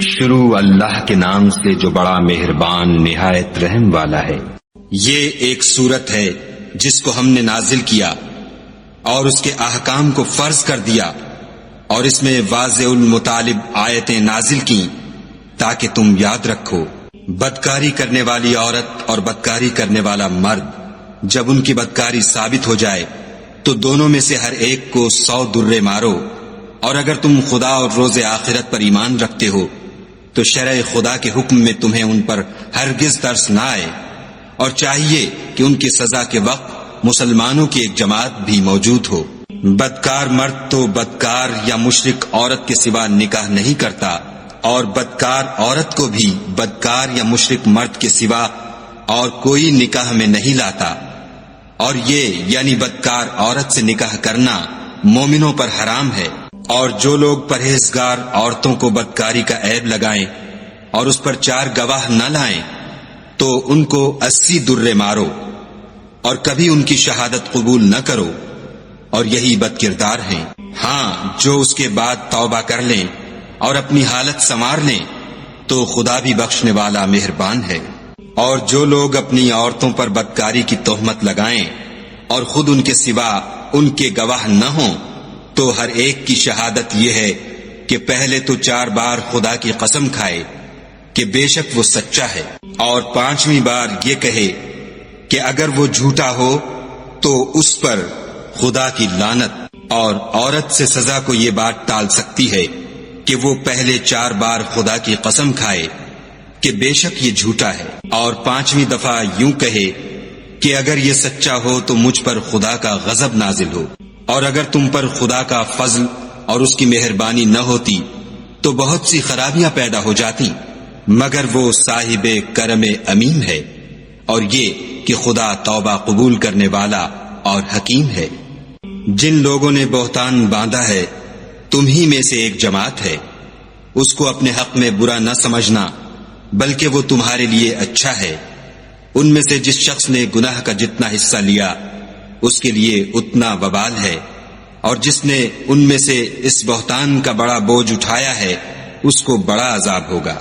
شروع اللہ کے نام سے جو بڑا مہربان نہایت رحم والا ہے۔ یہ ایک سورت ہے جس کو ہم نے نازل کیا اور اس کے احکام کو فرض کر دیا، اور اس میں واضح المطالب آیتیں نازل کی تاکہ تم یاد رکھو۔ بدکاری کرنے والی عورت اور بدکاری کرنے والا مرد جب ان کی بدکاری ثابت ہو جائے تو دونوں میں سے ہر ایک کو 100 درے مارو، اور اگر تم خدا اور روز آخرت پر ایمان رکھتے ہو تو شرع خدا کے حکم میں تمہیں ان پر ہرگز ترس نہ آئے، اور چاہیے کہ ان کی سزا کے وقت مسلمانوں کی ایک جماعت بھی موجود ہو۔ بدکار مرد تو بدکار یا مشرک عورت کے سوا نکاح نہیں کرتا، اور بدکار عورت کو بھی بدکار یا مشرک مرد کے سوا اور کوئی نکاح میں نہیں لاتا، اور یہ یعنی بدکار عورت سے نکاح کرنا مومنوں پر حرام ہے۔ اور جو لوگ پرہیزگار عورتوں کو بدکاری کا عیب لگائیں اور اس پر 4 گواہ نہ لائیں تو ان کو 80 درے مارو، اور کبھی ان کی شہادت قبول نہ کرو، اور یہی بد کردار ہیں۔ ہاں، جو اس کے بعد توبہ کر لیں اور اپنی حالت سنوار لیں تو خدا بھی بخشنے والا مہربان ہے۔ اور جو لوگ اپنی عورتوں پر بدکاری کی تہمت لگائیں اور خود ان کے سوا ان کے گواہ نہ ہوں تو ہر ایک کی شہادت یہ ہے کہ پہلے تو 4 بار خدا کی قسم کھائے کہ بے شک وہ سچا ہے، اور 5ویں بار یہ کہے کہ اگر وہ جھوٹا ہو تو اس پر خدا کی لعنت۔ اور عورت سے سزا کو یہ بات ٹال سکتی ہے کہ وہ پہلے 4 بار خدا کی قسم کھائے کہ بے شک یہ جھوٹا ہے، اور 5ویں دفعہ یوں کہے کہ اگر یہ سچا ہو تو مجھ پر خدا کا غضب نازل ہو۔ اور اگر تم پر خدا کا فضل اور اس کی مہربانی نہ ہوتی تو بہت سی خرابیاں پیدا ہو جاتی، مگر وہ صاحب کرم امین ہے، اور یہ کہ خدا توبہ قبول کرنے والا اور حکیم ہے۔ جن لوگوں نے بہتان باندھا ہے تم ہی میں سے ایک جماعت ہے، اس کو اپنے حق میں برا نہ سمجھنا بلکہ وہ تمہارے لیے اچھا ہے۔ ان میں سے جس شخص نے گناہ کا جتنا حصہ لیا اس کے لیے اتنا وبال ہے، اور جس نے ان میں سے اس بہتان کا بڑا بوجھ اٹھایا ہے اس کو بڑا عذاب ہوگا۔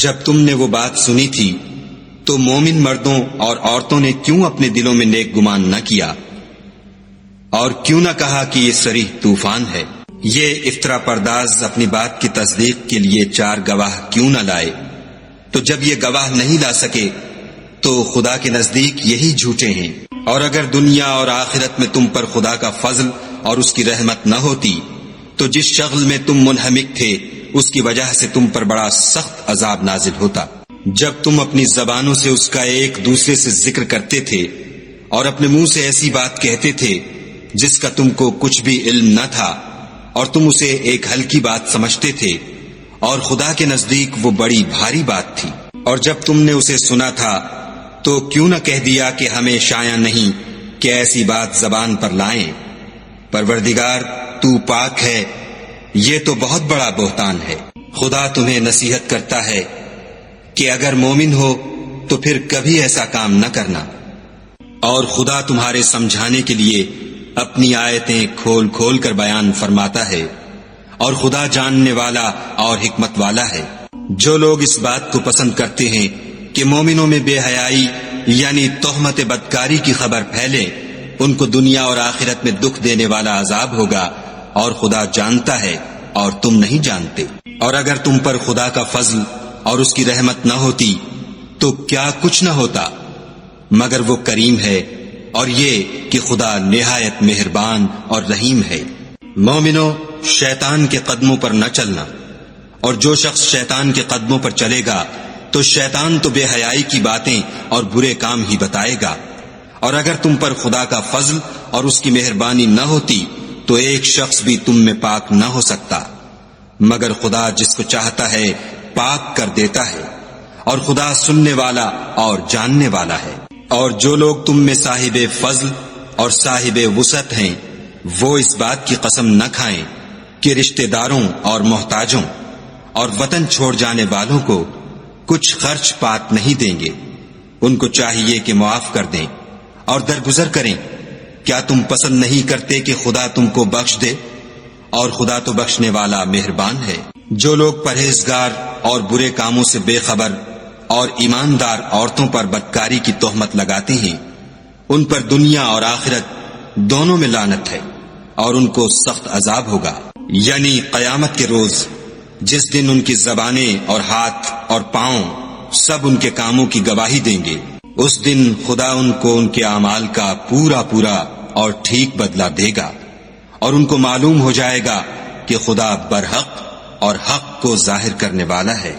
جب تم نے وہ بات سنی تھی تو مومن مردوں اور عورتوں نے کیوں اپنے دلوں میں نیک گمان نہ کیا، اور کیوں نہ کہا کہ یہ صریح طوفان ہے؟ یہ افطرا پرداز اپنی بات کی تصدیق کے لیے 4 گواہ کیوں نہ لائے؟ تو جب یہ گواہ نہیں لا سکے تو خدا کے نزدیک یہی جھوٹے ہیں۔ اور اگر دنیا اور آخرت میں تم پر خدا کا فضل اور اس کی رحمت نہ ہوتی تو جس شغل میں تم منہمک تھے اس کی وجہ سے تم پر بڑا سخت عذاب نازل ہوتا۔ جب تم اپنی زبانوں سے اس کا ایک دوسرے سے ذکر کرتے تھے اور اپنے منہ سے ایسی بات کہتے تھے جس کا تم کو کچھ بھی علم نہ تھا، اور تم اسے ایک ہلکی بات سمجھتے تھے، اور خدا کے نزدیک وہ بڑی بھاری بات تھی۔ اور جب تم نے اسے سنا تھا تو کیوں نہ کہہ دیا کہ ہمیں شایع نہیں کہ ایسی بات زبان پر لائیں؟ پروردگار تو پاک ہے، یہ تو بہت بڑا بہتان ہے۔ خدا تمہیں نصیحت کرتا ہے کہ اگر مومن ہو تو پھر کبھی ایسا کام نہ کرنا، اور خدا تمہارے سمجھانے کے لیے اپنی آیتیں کھول کھول کر بیان فرماتا ہے، اور خدا جاننے والا اور حکمت والا ہے۔ جو لوگ اس بات کو پسند کرتے ہیں کہ مومنوں میں بے حیائی یعنی تہمت بدکاری کی خبر پھیلے، ان کو دنیا اور آخرت میں دکھ دینے والا عذاب ہوگا، اور خدا جانتا ہے اور تم نہیں جانتے۔ اور اگر تم پر خدا کا فضل اور اس کی رحمت نہ ہوتی تو کیا کچھ نہ ہوتا، مگر وہ کریم ہے، اور یہ کہ خدا نہایت مہربان اور رحیم ہے۔ مومنو، شیطان کے قدموں پر نہ چلنا، اور جو شخص شیطان کے قدموں پر چلے گا تو شیطان تو بے حیائی کی باتیں اور برے کام ہی بتائے گا۔ اور اگر تم پر خدا کا فضل اور اس کی مہربانی نہ ہوتی تو ایک شخص بھی تم میں پاک نہ ہو سکتا، مگر خدا جس کو چاہتا ہے پاک کر دیتا ہے، اور خدا سننے والا اور جاننے والا ہے۔ اور جو لوگ تم میں صاحب فضل اور صاحب وسعت ہیں وہ اس بات کی قسم نہ کھائیں کہ رشتہ داروں اور محتاجوں اور وطن چھوڑ جانے والوں کو کچھ خرچ پات نہیں دیں گے۔ ان کو چاہیے کہ معاف کر دیں اور درگزر کریں۔ کیا تم پسند نہیں کرتے کہ خدا تم کو بخش دے؟ اور خدا تو بخشنے والا مہربان ہے۔ جو لوگ پرہیزگار اور برے کاموں سے بے خبر اور ایماندار عورتوں پر بدکاری کی تہمت لگاتے ہیں، ان پر دنیا اور آخرت دونوں میں لعنت ہے اور ان کو سخت عذاب ہوگا، یعنی قیامت کے روز جس دن ان کی زبانیں اور ہاتھ اور پاؤں سب ان کے کاموں کی گواہی دیں گے۔ اس دن خدا ان کو ان کے اعمال کا پورا پورا اور ٹھیک بدلہ دے گا، اور ان کو معلوم ہو جائے گا کہ خدا برحق اور حق کو ظاہر کرنے والا ہے۔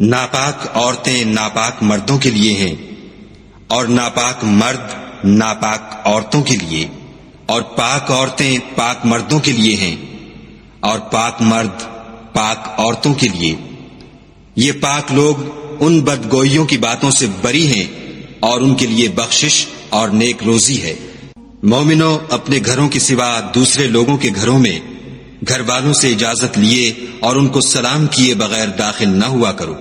ناپاک عورتیں ناپاک مردوں کے لیے ہیں، اور ناپاک مرد ناپاک عورتوں کے لیے، اور پاک عورتیں پاک مردوں کے لیے ہیں، اور پاک مرد پاک عورتوں کے لیے۔ یہ پاک لوگ ان بدگوئیوں کی باتوں سے بری ہیں، اور ان کے لیے بخشش اور نیک روزی ہے۔ مومنو، اپنے گھروں کے سوا دوسرے لوگوں کے گھروں میں گھر والوں سے اجازت لیے اور ان کو سلام کیے بغیر داخل نہ ہوا کرو،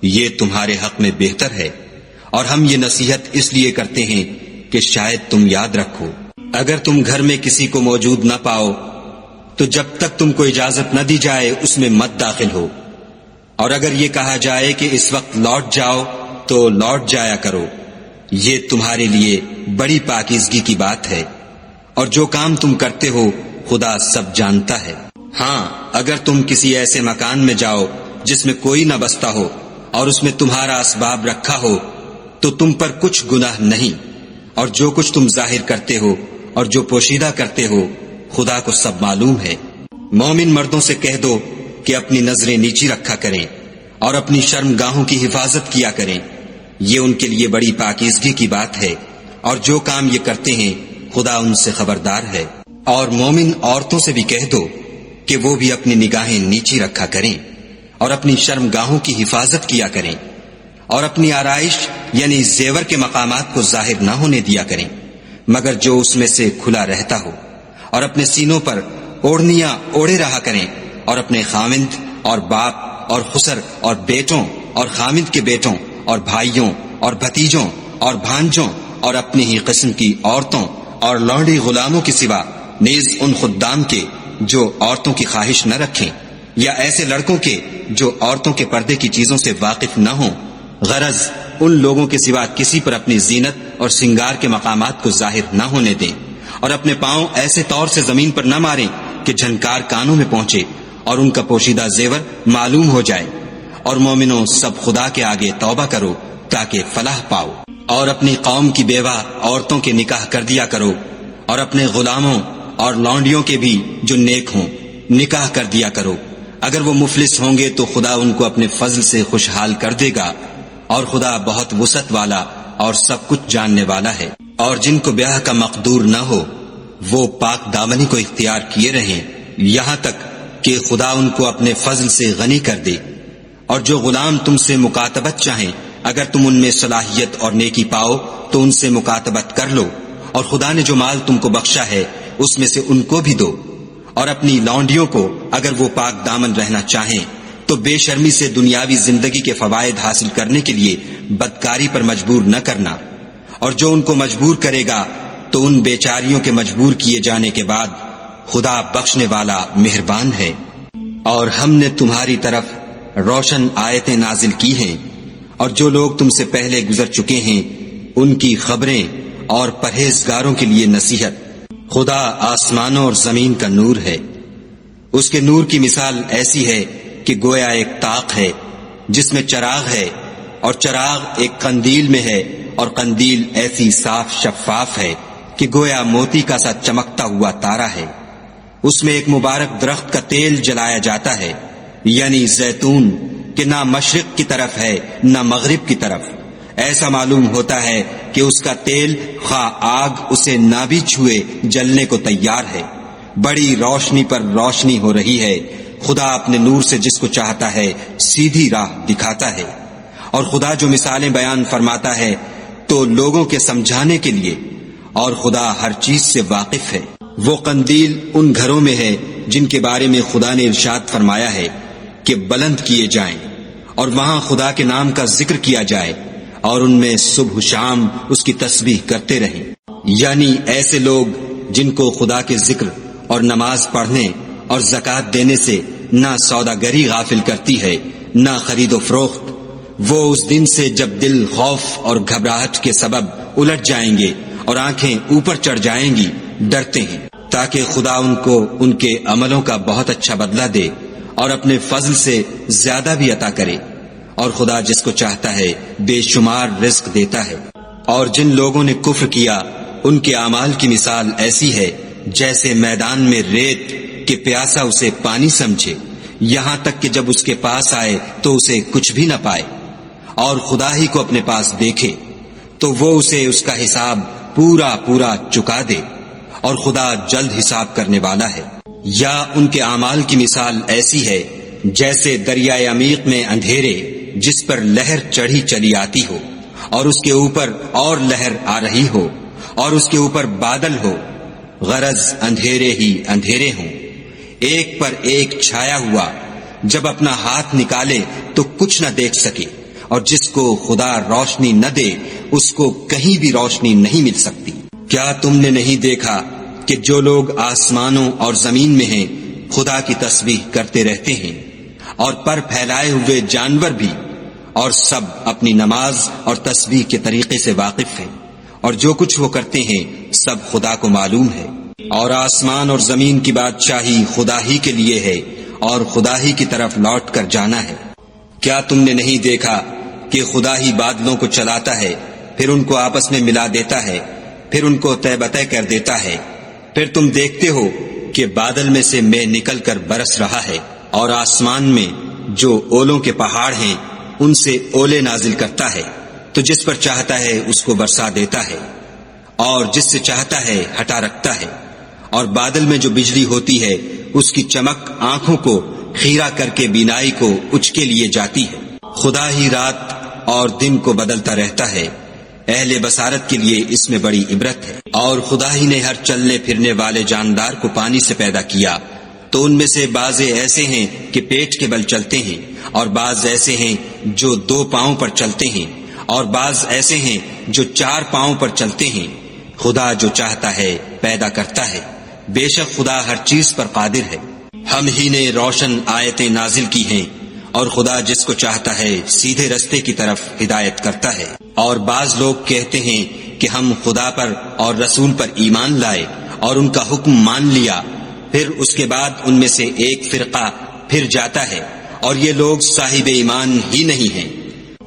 یہ تمہارے حق میں بہتر ہے، اور ہم یہ نصیحت اس لیے کرتے ہیں کہ شاید تم یاد رکھو۔ اگر تم گھر میں کسی کو موجود نہ پاؤ تو جب تک تم کو اجازت نہ دی جائے اس میں مت داخل ہو، اور اگر یہ کہا جائے کہ اس وقت لوٹ جاؤ تو لوٹ جایا کرو، یہ تمہارے لیے بڑی پاکیزگی کی بات ہے، اور جو کام تم کرتے ہو خدا سب جانتا ہے۔ ہاں، اگر تم کسی ایسے مکان میں جاؤ جس میں کوئی نہ بستا ہو اور اس میں تمہارا اسباب رکھا ہو تو تم پر کچھ گناہ نہیں، اور جو کچھ تم ظاہر کرتے ہو اور جو پوشیدہ کرتے ہو خدا کو سب معلوم ہے۔ مومن مردوں سے کہہ دو کہ اپنی نظریں نیچی رکھا کریں اور اپنی شرم گاہوں کی حفاظت کیا کریں، یہ ان کے لیے بڑی پاکیزگی کی بات ہے، اور جو کام یہ کرتے ہیں خدا ان سے خبردار ہے۔ اور مومن عورتوں سے بھی کہہ دو کہ وہ بھی اپنی نگاہیں نیچی رکھا کریں اور اپنی شرم گاہوں کی حفاظت کیا کریں، اور اپنی آرائش یعنی زیور کے مقامات کو ظاہر نہ ہونے دیا کریں مگر جو اس میں سے کھلا رہتا ہو، اور اپنے سینوں پر اوڑھنیاں اوڑھے رہا کریں، اور اپنے خاوند اور باپ اور خسر اور بیٹوں اور خاوند کے بیٹوں اور بھائیوں اور بھتیجوں اور بھانجوں اور اپنی ہی قسم کی عورتوں اور لونڈی غلاموں کے سوا نیز ان خدام کے جو عورتوں کی خواہش نہ رکھیں، یا ایسے لڑکوں کے جو عورتوں کے پردے کی چیزوں سے واقف نہ ہوں، غرض ان لوگوں کے سوا کسی پر اپنی زینت اور سنگار کے مقامات کو ظاہر نہ ہونے دیں، اور اپنے پاؤں ایسے طور سے زمین پر نہ ماریں کہ جھنکار کانوں میں پہنچے اور ان کا پوشیدہ زیور معلوم ہو جائے۔ اور مومنوں، سب خدا کے آگے توبہ کرو تاکہ فلاح پاؤ، اور اپنی قوم کی بیوہ عورتوں کے نکاح کر دیا کرو، اور اپنے غلاموں اور لونڈیوں کے بھی جو نیک ہوں نکاح کر دیا کرو۔ اگر وہ مفلس ہوں گے تو خدا ان کو اپنے فضل سے خوشحال کر دے گا، اور خدا بہت وسعت والا اور سب کچھ جاننے والا ہے۔ اور جن کو بیاہ کا مقدور نہ ہو وہ پاک دامنی کو اختیار کیے رہیں یہاں تک کہ خدا ان کو اپنے فضل سے غنی کر دے۔ اور جو غلام تم سے مکاتبت چاہیں، اگر تم ان میں صلاحیت اور نیکی پاؤ تو ان سے مکاتبت کر لو، اور خدا نے جو مال تم کو بخشا ہے اس میں سے ان کو بھی دو۔ اور اپنی لونڈیوں کو اگر وہ پاک دامن رہنا چاہیں تو بے شرمی سے دنیاوی زندگی کے فوائد حاصل کرنے کے لیے بدکاری پر مجبور نہ کرنا، اور جو ان کو مجبور کرے گا تو ان بیچاریوں کے مجبور کیے جانے کے بعد خدا بخشنے والا مہربان ہے۔ اور ہم نے تمہاری طرف روشن آیتیں نازل کی ہیں، اور جو لوگ تم سے پہلے گزر چکے ہیں ان کی خبریں اور پرہیزگاروں کے لیے نصیحت۔ خدا آسمانوں اور زمین کا نور ہے، اس کے نور کی مثال ایسی ہے کہ گویا ایک طاق ہے جس میں چراغ ہے، اور چراغ ایک قندیل میں ہے، اور قندیل ایسی صاف شفاف ہے کہ گویا موتی کا سا چمکتا ہوا تارا ہے۔ اس میں ایک مبارک درخت کا تیل جلایا جاتا ہے، یعنی زیتون، کہ نہ مشرق کی طرف ہے نہ مغرب کی طرف۔ ایسا معلوم ہوتا ہے کہ اس کا تیل خواہ آگ اسے نہ بھی چھوئے جلنے کو تیار ہے۔ بڑی روشنی پر روشنی ہو رہی ہے، خدا اپنے نور سے جس کو چاہتا ہے سیدھی راہ دکھاتا ہے۔ اور خدا جو مثالیں بیان فرماتا ہے تو لوگوں کے سمجھانے کے لیے، اور خدا ہر چیز سے واقف ہے۔ وہ قندیل ان گھروں میں ہے جن کے بارے میں خدا نے ارشاد فرمایا ہے کہ بلند کیے جائیں، اور وہاں خدا کے نام کا ذکر کیا جائے، اور ان میں صبح شام اس کی تسبیح کرتے رہیں۔ یعنی ایسے لوگ جن کو خدا کے ذکر اور نماز پڑھنے اور زکوٰۃ دینے سے نہ سوداگری غافل کرتی ہے نہ خرید و فروخت۔ وہ اس دن سے جب دل خوف اور گھبراہٹ کے سبب الٹ جائیں گے اور آنکھیں اوپر چڑھ جائیں گی، ڈرتے ہیں، تاکہ خدا ان کو ان کے عملوں کا بہت اچھا بدلہ دے اور اپنے فضل سے زیادہ بھی عطا کرے، اور خدا جس کو چاہتا ہے بے شمار رزق دیتا ہے۔ اور جن لوگوں نے کفر کیا ان کے اعمال کی مثال ایسی ہے جیسے میدان میں ریت کہ پیاسا اسے پانی سمجھے، یہاں تک کہ جب اس کے پاس آئے تو اسے کچھ بھی نہ پائے، اور خدا ہی کو اپنے پاس دیکھے تو وہ اسے اس کا حساب پورا پورا چکا دے، اور خدا جلد حساب کرنے والا ہے۔ یا ان کے اعمال کی مثال ایسی ہے جیسے دریائے عمیق میں اندھیرے جس پر لہر چڑھی چلی آتی ہو، اور اس کے اوپر اور لہر آ رہی ہو، اور اس کے اوپر بادل ہو، غرض اندھیرے ہی اندھیرے ہوں، ایک پر ایک چھایا ہوا، جب اپنا ہاتھ نکالے تو کچھ نہ دیکھ سکے، اور جس کو خدا روشنی نہ دے اس کو کہیں بھی روشنی نہیں مل سکتی۔ کیا تم نے نہیں دیکھا کہ جو لوگ آسمانوں اور زمین میں ہیں خدا کی تسبیح کرتے رہتے ہیں، اور پر پھیلائے ہوئے جانور بھی، اور سب اپنی نماز اور تسبیح کے طریقے سے واقف ہیں، اور جو کچھ وہ کرتے ہیں سب خدا کو معلوم ہے۔ اور آسمان اور زمین کی بادشاہی خدا ہی کے لیے ہے، اور خدا ہی کی طرف لوٹ کر جانا ہے۔ کیا تم نے نہیں دیکھا کہ خدا ہی بادلوں کو چلاتا ہے، پھر ان کو آپس میں ملا دیتا ہے، پھر ان کو تہ بتہ کر دیتا ہے، پھر تم دیکھتے ہو کہ بادل میں سے مے نکل کر برس رہا ہے، اور آسمان میں جو اولوں کے پہاڑ ہیں ان سے اولے نازل کرتا ہے، تو جس پر چاہتا ہے اس کو برسا دیتا ہے، اور جس سے چاہتا ہے ہٹا رکھتا ہے۔ اور بادل میں جو بجلی ہوتی ہے اس کی چمک آنکھوں کو خیرہ کر کے بینائی کو اچکے لیے جاتی ہے۔ خدا ہی رات اور دن کو بدلتا رہتا ہے، اہل بصارت کے لیے اس میں بڑی عبرت ہے۔ اور خدا ہی نے ہر چلنے پھرنے والے جاندار کو پانی سے پیدا کیا، تو ان میں سے بعض ایسے ہیں کہ پیٹ کے بل چلتے ہیں، اور بعض ایسے ہیں جو 2 پاؤں پر چلتے ہیں، اور بعض ایسے ہیں جو 4 پاؤں پر چلتے ہیں۔ خدا جو چاہتا ہے پیدا کرتا ہے، بے شک خدا ہر چیز پر قادر ہے۔ ہم ہی نے روشن آیتیں نازل کی ہیں، اور خدا جس کو چاہتا ہے سیدھے رستے کی طرف ہدایت کرتا ہے۔ اور بعض لوگ کہتے ہیں کہ ہم خدا پر اور رسول پر ایمان لائے اور ان کا حکم مان لیا، پھر اس کے بعد ان میں سے ایک فرقہ پھر جاتا ہے، اور یہ لوگ صاحب ایمان ہی نہیں ہیں۔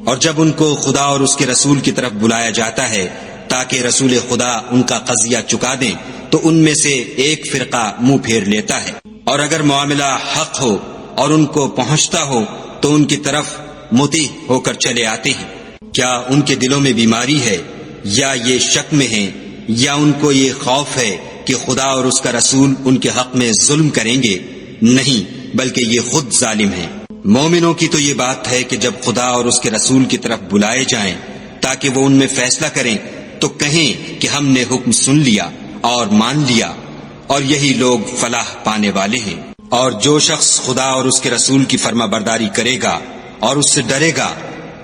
اور جب ان کو خدا اور اس کے رسول کی طرف بلایا جاتا ہے تاکہ رسول خدا ان کا قضیہ چکا دیں، تو ان میں سے ایک فرقہ منہ پھیر لیتا ہے، اور اگر معاملہ حق ہو اور ان کو پہنچتا ہو تو ان کی طرف مطیع ہو کر چلے آتے ہیں۔ کیا ان کے دلوں میں بیماری ہے، یا یہ شک میں ہیں، یا ان کو یہ خوف ہے کہ خدا اور اس کا رسول ان کے حق میں ظلم کریں گے؟ نہیں، بلکہ یہ خود ظالم ہیں۔ مومنوں کی تو یہ بات ہے کہ جب خدا اور اس کے رسول کی طرف بلائے جائیں تاکہ وہ ان میں فیصلہ کریں تو کہیں کہ ہم نے حکم سن لیا اور مان لیا، اور یہی لوگ فلاح پانے والے ہیں۔ اور جو شخص خدا اور اس کے رسول کی فرما برداری کرے گا اور اس سے ڈرے گا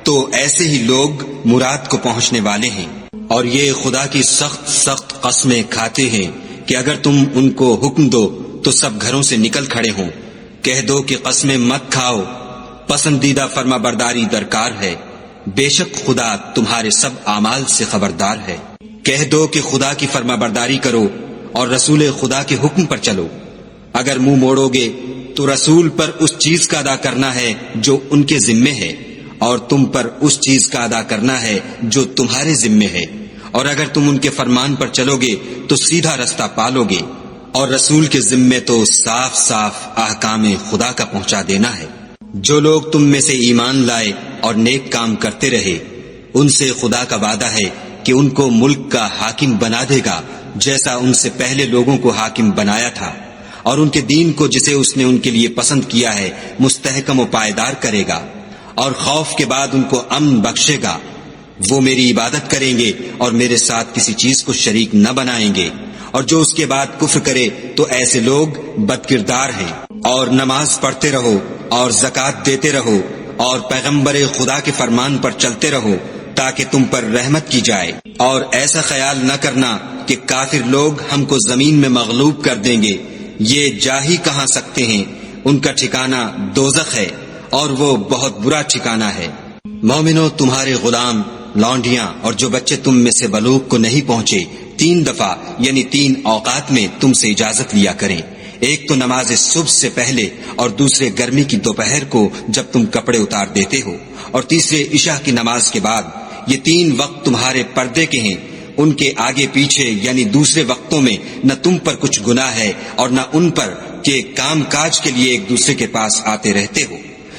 تو ایسے ہی لوگ مراد کو پہنچنے والے ہیں۔ اور یہ خدا کی سخت سخت قسمیں کھاتے ہیں کہ اگر تم ان کو حکم دو تو سب گھروں سے نکل کھڑے ہوں۔ کہہ دو کہ قسمیں مت کھاؤ، پسندیدہ فرما برداری درکار ہے، بے شک خدا تمہارے سب اعمال سے خبردار ہے۔ کہہ دو کہ خدا کی فرما برداری کرو اور رسول خدا کے حکم پر چلو۔ اگر منہ موڑو گے تو رسول پر اس چیز کا ادا کرنا ہے جو ان کے ذمے ہے، اور تم پر اس چیز کا ادا کرنا ہے جو تمہارے ذمے ہے، اور اگر تم ان کے فرمان پر چلو گے تو سیدھا رستہ پالو گے۔ اور رسول کے ذمے تو صاف صاف احکام خدا کا پہنچا دینا ہے۔ جو لوگ تم میں سے ایمان لائے اور نیک کام کرتے رہے، ان سے خدا کا وعدہ ہے کہ ان کو ملک کا حاکم بنا دے گا جیسا ان سے پہلے لوگوں کو حاکم بنایا تھا، اور ان کے دین کو جسے اس نے ان کے لیے پسند کیا ہے مستحکم و پائیدار کرے گا، اور خوف کے بعد ان کو امن بخشے گا۔ وہ میری عبادت کریں گے اور میرے ساتھ کسی چیز کو شریک نہ بنائیں گے، اور جو اس کے بعد کفر کرے تو ایسے لوگ بد کردار ہیں۔ اور نماز پڑھتے رہو اور زکوٰۃ دیتے رہو اور پیغمبر خدا کے فرمان پر چلتے رہو تاکہ تم پر رحمت کی جائے، اور ایسا خیال نہ کرنا کہ کافر لوگ ہم کو زمین میں مغلوب کر دیں گے، یہ جا ہی کہاں سکتے ہیں، ان کا ٹھکانہ دوزخ ہے، اور وہ بہت برا ٹھکانہ ہے۔ مومنو، تمہارے غلام، لونڈیاں اور جو بچے تم میں سے بلوغ کو نہیں پہنچے 3 دفعہ یعنی 3 اوقات میں تم سے اجازت لیا کریں، ایک تو نماز صبح سے پہلے اور دوسرے گرمی کی دوپہر کو جب تم کپڑے اتار دیتے ہو، اور تیسرے عشاء کی نماز کے بعد۔ یہ 3 وقت تمہارے پردے کے ہیں، ان کے آگے پیچھے یعنی دوسرے وقتوں میں نہ تم پر کچھ گناہ ہے اور نہ ان پر کہ کام کاج کے لیے ایک دوسرے کے پاس آتے رہتے ہو۔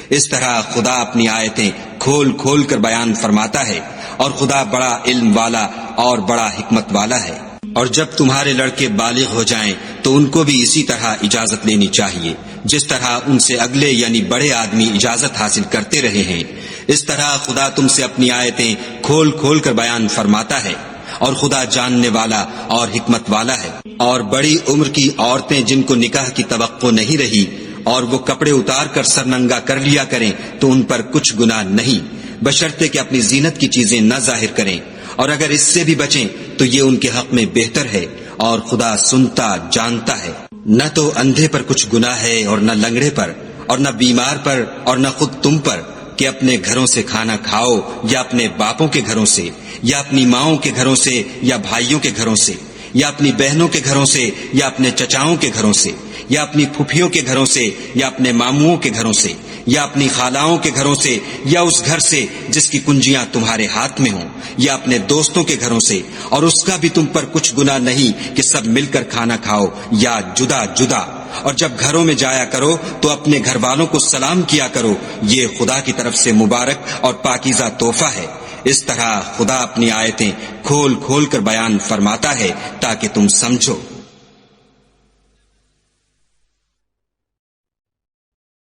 اس طرح خدا اپنی آیتیں کھول کھول کر بیان فرماتا ہے، اور خدا بڑا علم والا اور بڑا حکمت والا ہے۔ اور جب تمہارے لڑکے بالغ ہو جائیں تو ان کو بھی اسی طرح اجازت لینی چاہیے جس طرح ان سے اگلے یعنی بڑے آدمی اجازت حاصل کرتے رہے ہیں۔ اس طرح خدا تم سے اپنی آیتیں کھول کھول کر بیان فرماتا ہے، اور خدا جاننے والا اور حکمت والا ہے۔ اور بڑی عمر کی عورتیں جن کو نکاح کی توقع نہیں رہی اور وہ کپڑے اتار کر سر ننگا کر لیا کریں تو ان پر کچھ گناہ نہیں، بشرطے کہ اپنی زینت کی چیزیں نہ ظاہر کریں، اور اگر اس سے بھی بچیں تو یہ ان کے حق میں بہتر ہے، اور خدا سنتا جانتا ہے۔ نہ تو اندھے پر کچھ گناہ ہے اور نہ لنگڑے پر اور نہ بیمار پر اور نہ خود تم پر کہ اپنے گھروں سے کھانا کھاؤ یا اپنے باپوں کے گھروں سے یا اپنی ماؤں کے گھروں سے یا بھائیوں کے گھروں سے یا اپنی بہنوں کے گھروں سے یا اپنے چچاؤں کے گھروں سے یا اپنی پھوپھیوں کے گھروں سے یا اپنے ماموں کے گھروں سے یا اپنی خالاؤں کے گھروں سے یا اس گھر سے جس کی کنجیاں تمہارے ہاتھ میں ہوں یا اپنے دوستوں کے گھروں سے، اور اس کا بھی تم پر کچھ گناہ نہیں کہ سب مل کر کھانا کھاؤ یا جدا جدا۔ اور جب گھروں میں جایا کرو تو اپنے گھر والوں کو سلام کیا کرو، یہ خدا کی طرف سے مبارک اور پاکیزہ تحفہ ہے۔ اس طرح خدا اپنی آیتیں کھول کھول کر بیان فرماتا ہے تاکہ تم سمجھو۔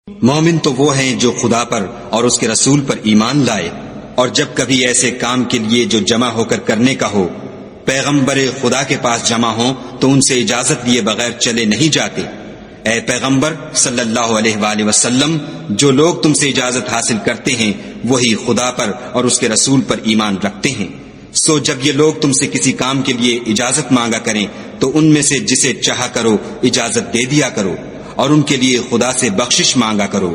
مومن تو وہ ہیں جو خدا پر اور اس کے رسول پر ایمان لائے، اور جب کبھی ایسے کام کے لیے جو جمع ہو کر کرنے کا ہو پیغمبر خدا کے پاس جمع ہوں تو ان سے اجازت لیے بغیر چلے نہیں جاتے۔ اے پیغمبر صلی اللہ علیہ وآلہ وسلم، جو لوگ تم سے اجازت حاصل کرتے ہیں وہی خدا پر اور اس کے رسول پر ایمان رکھتے ہیں۔ سو جب یہ لوگ تم سے کسی کام کے لیے اجازت مانگا کریں تو ان میں سے جسے چاہا کرو اجازت دے دیا کرو، اور ان کے لیے خدا سے بخشش مانگا کرو،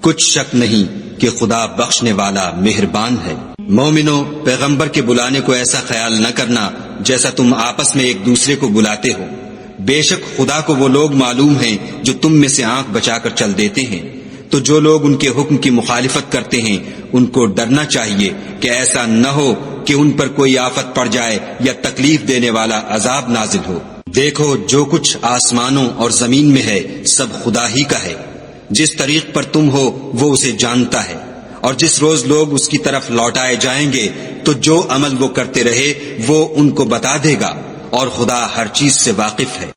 کچھ شک نہیں کہ خدا بخشنے والا مہربان ہے۔ مومنو، پیغمبر کے بلانے کو ایسا خیال نہ کرنا جیسا تم آپس میں ایک دوسرے کو بلاتے ہو، بے شک خدا کو وہ لوگ معلوم ہیں جو تم میں سے آنکھ بچا کر چل دیتے ہیں۔ تو جو لوگ ان کے حکم کی مخالفت کرتے ہیں ان کو ڈرنا چاہیے کہ ایسا نہ ہو کہ ان پر کوئی آفت پڑ جائے یا تکلیف دینے والا عذاب نازل ہو۔ دیکھو، جو کچھ آسمانوں اور زمین میں ہے سب خدا ہی کا ہے، جس طریق پر تم ہو وہ اسے جانتا ہے، اور جس روز لوگ اس کی طرف لوٹائے جائیں گے تو جو عمل وہ کرتے رہے وہ ان کو بتا دے گا، اور خدا ہر چیز سے واقف ہے۔